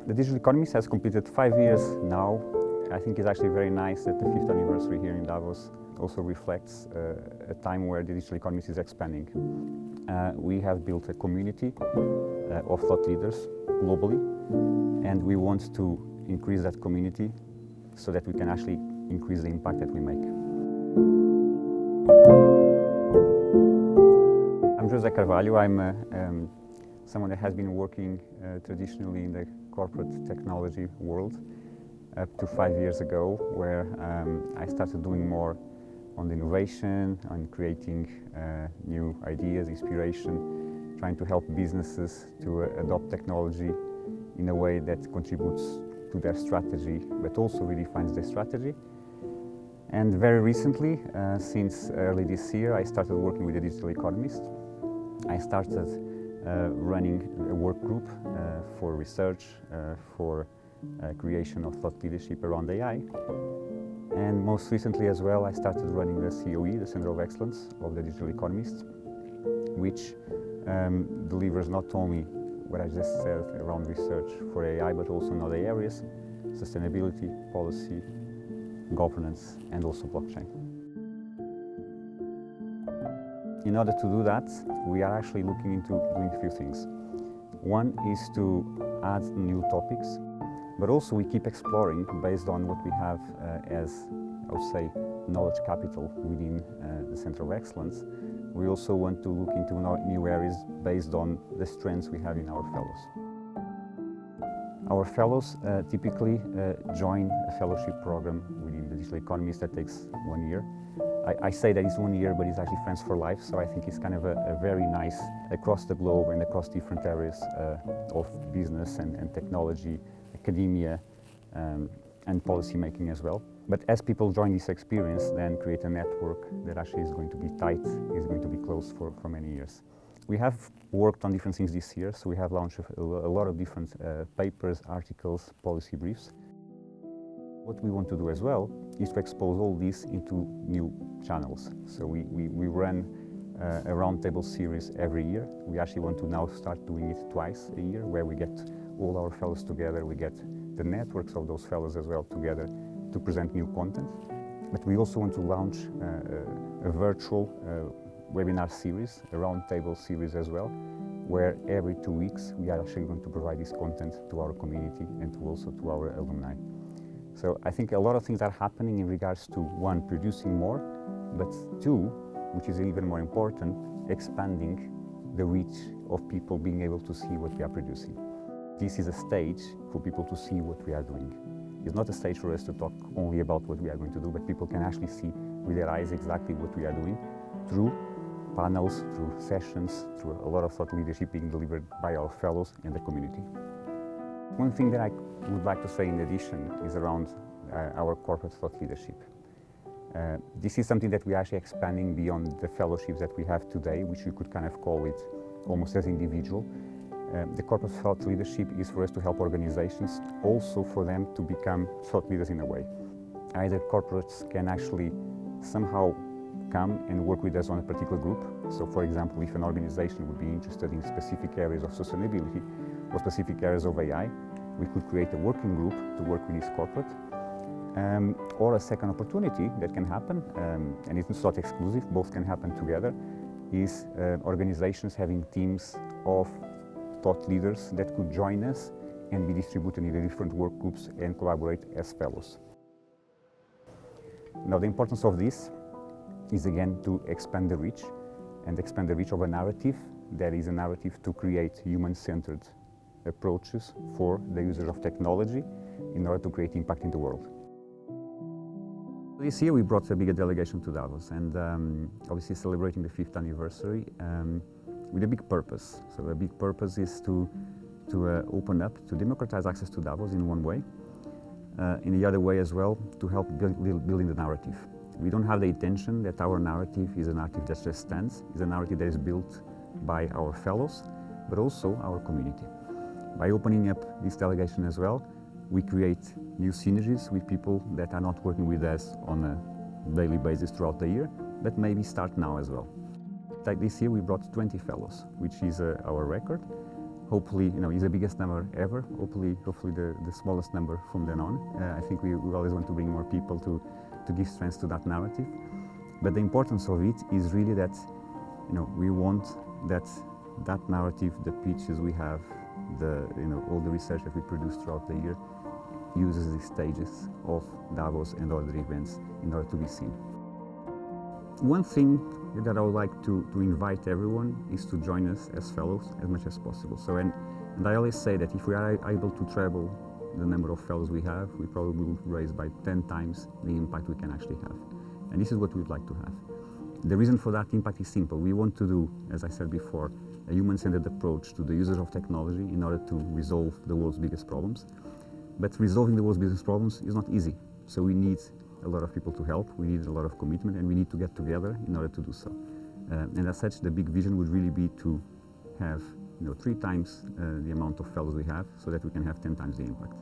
The Digital Economist has completed 5 years now. I think it's actually very nice that the 5th anniversary here in Davos also reflects a time where the Digital Economist is expanding. We have built a community of thought leaders globally, and we want to increase that community so that we can actually increase the impact that we make. I'm José Carvalho. I'm someone that has been working traditionally in the corporate technology world up to 5 years ago, where I started doing more on the innovation, on creating new ideas, inspiration, trying to help businesses to adopt technology in a way that contributes to their strategy, but also redefines their strategy. And very recently, since early this year, I started working with the Digital Economist. I started running a work group for research, for creation of thought leadership around AI. And most recently as well, I started running the COE, the Center of Excellence of the Digital Economist, which delivers not only what I just said around research for AI, but also in other areas: sustainability, policy, governance, and also blockchain. In order to do that, we are actually looking into doing a few things. One is to add new topics, but also we keep exploring based on what we have as, I would say, knowledge capital within the Center of Excellence. We also want to look into new areas based on the strengths we have in our fellows. Our fellows typically join a fellowship program within the Digital Economist that takes 1 year. I say that it's 1 year, but it's actually Friends for Life, so I think it's kind of a very nice, across the globe and across different areas of business and technology, academia, and policy making as well. But as people join this experience, then create a network that actually is going to be tight, is going to be close for many years. We have worked on different things this year, so we have launched a lot of different papers, articles, policy briefs. What we want to do as well is to expose all this into new channels. So we run a roundtable series every year. We actually want to now start doing it twice a year, where we get all our fellows together, we get the networks of those fellows as well together to present new content. But we also want to launch a virtual webinar series, a roundtable series as well, where every 2 weeks we are actually going to provide this content to our community and also to our alumni. So I think a lot of things are happening in regards to, one, producing more, but two, which is even more important, expanding the reach of people being able to see what we are producing. This is a stage for people to see what we are doing. It's not a stage for us to talk only about what we are going to do, but people can actually see with their eyes exactly what we are doing through panels, through sessions, through a lot of thought leadership being delivered by our fellows and the community. One thing that I would like to say in addition is around our corporate thought leadership. This is something that we are actually expanding beyond the fellowships that we have today, which we could kind of call it almost as individual. The corporate thought leadership is for us to help organizations, also for them to become thought leaders in a way. Either corporates can actually somehow come and work with us on a particular group. So for example, if an organization would be interested in specific areas of sustainability or specific areas of AI, we could create a working group to work with this corporate. Or a second opportunity that can happen, and it's not exclusive, both can happen together, is organizations having teams of thought leaders that could join us and be distributed in the different work groups and collaborate as fellows. Now, the importance of this is again to expand the reach, and expand the reach of a narrative that is a narrative to create human-centered approaches for the users of technology in order to create impact in the world. This year we brought a bigger delegation to Davos, and obviously celebrating the 5th anniversary with a big purpose. So the big purpose is to open up, to democratize access to Davos in one way. In the other way as well, to help building the narrative. We don't have the intention that our narrative is a narrative that just stands. It's a narrative that is built by our fellows, but also our community. By opening up this delegation as well, we create new synergies with people that are not working with us on a daily basis throughout the year, but maybe start now as well. Like this year we brought 20 fellows, which is our record. hopefully, is the biggest number ever. Hopefully the smallest number from then on. I think we always want to bring more people to give strength to that narrative. But the importance of it is really that, we want that narrative, the pitches we have, all the research that we produce throughout the year, uses the stages of Davos and other events in order to be seen. One thing that I would like to invite everyone is to join us as fellows as much as possible. So, and I always say that if we are able to treble the number of fellows we have, we probably will raise by 10 times the impact we can actually have. And this is what we'd like to have. The reason for that impact is simple. We want to do, as I said before, a human-centered approach to the users of technology in order to resolve the world's biggest problems. But resolving the world's biggest problems is not easy. So we need a lot of people to help, we need a lot of commitment, and we need to get together in order to do so. And as such, the big vision would really be to have 3 times the amount of fellows we have, so that we can have 10 times the impact.